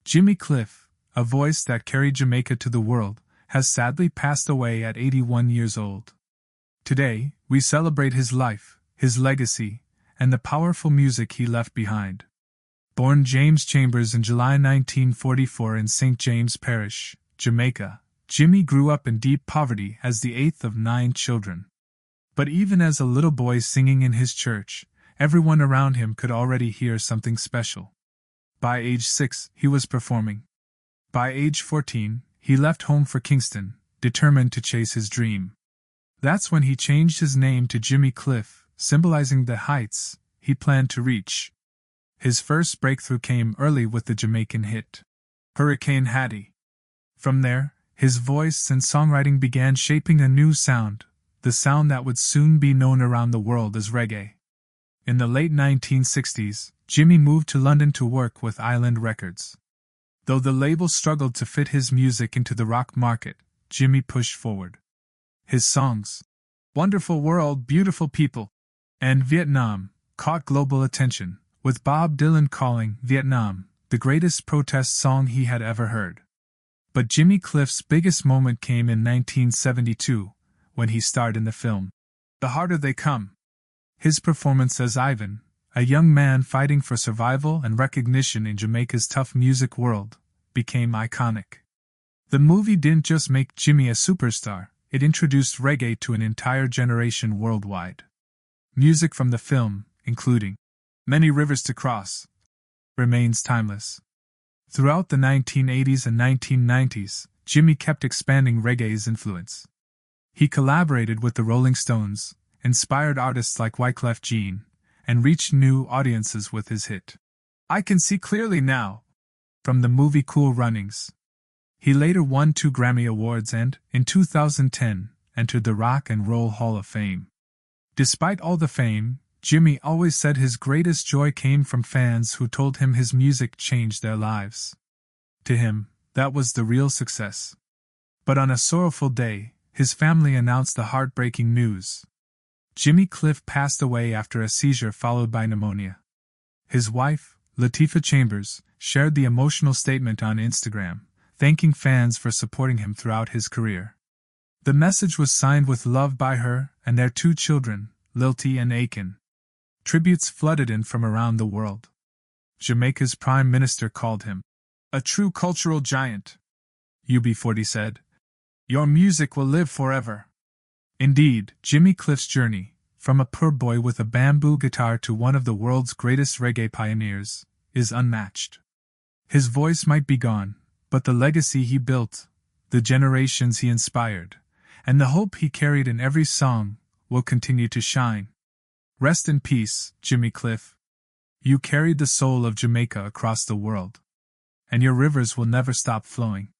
Jimmy Cliff, a voice that carried Jamaica to the world, has sadly passed away at 81 years old. Today, we celebrate his life, his legacy, and the powerful music he left behind. Born James Chambers in July 1944 in St. James Parish, Jamaica, Jimmy grew up in deep poverty as the eighth of 9 children. But even as a little boy singing in his church, everyone around him could already hear something special. By age 6, he was performing. By age 14, he left home for Kingston, determined to chase his dream. That's when he changed his name to Jimmy Cliff, symbolizing the heights he planned to reach. His first breakthrough came early with the Jamaican hit, Hurricane Hattie. From there, his voice and songwriting began shaping a new sound, the sound that would soon be known around the world as reggae. In the late 1960s, Jimmy moved to London to work with Island Records. Though the label struggled to fit his music into the rock market, Jimmy pushed forward. His songs, Wonderful World, Beautiful People, and Vietnam, caught global attention, with Bob Dylan calling Vietnam the greatest protest song he had ever heard. But Jimmy Cliff's biggest moment came in 1972, when he starred in the film The Harder They Come. His performance as Ivan, a young man fighting for survival and recognition in Jamaica's tough music world, became iconic. The movie didn't just make Jimmy a superstar, it introduced reggae to an entire generation worldwide. Music from the film, including Many Rivers to Cross, remains timeless. Throughout the 1980s and 1990s, Jimmy kept expanding reggae's influence. He collaborated with the Rolling Stones, inspired artists like Wyclef Jean, and reached new audiences with his hit, I Can See Clearly Now, from the movie Cool Runnings. He later won 2 Grammy Awards and, in 2010, entered the Rock and Roll Hall of Fame. Despite all the fame, Jimmy always said his greatest joy came from fans who told him his music changed their lives. To him, that was the real success. But on a sorrowful day, his family announced the heartbreaking news. Jimmy Cliff passed away after a seizure followed by pneumonia. His wife, Latifah Chambers, shared the emotional statement on Instagram, thanking fans for supporting him throughout his career. The message was signed with love by her and their 2 children, Lilty and Aiken. Tributes flooded in from around the world. Jamaica's Prime Minister called him a true cultural giant. UB40 said, "Your music will live forever." Indeed, Jimmy Cliff's journey, from a poor boy with a bamboo guitar to one of the world's greatest reggae pioneers, is unmatched. His voice might be gone, but the legacy he built, the generations he inspired, and the hope he carried in every song, will continue to shine. Rest in peace, Jimmy Cliff. You carried the soul of Jamaica across the world. And your rivers will never stop flowing.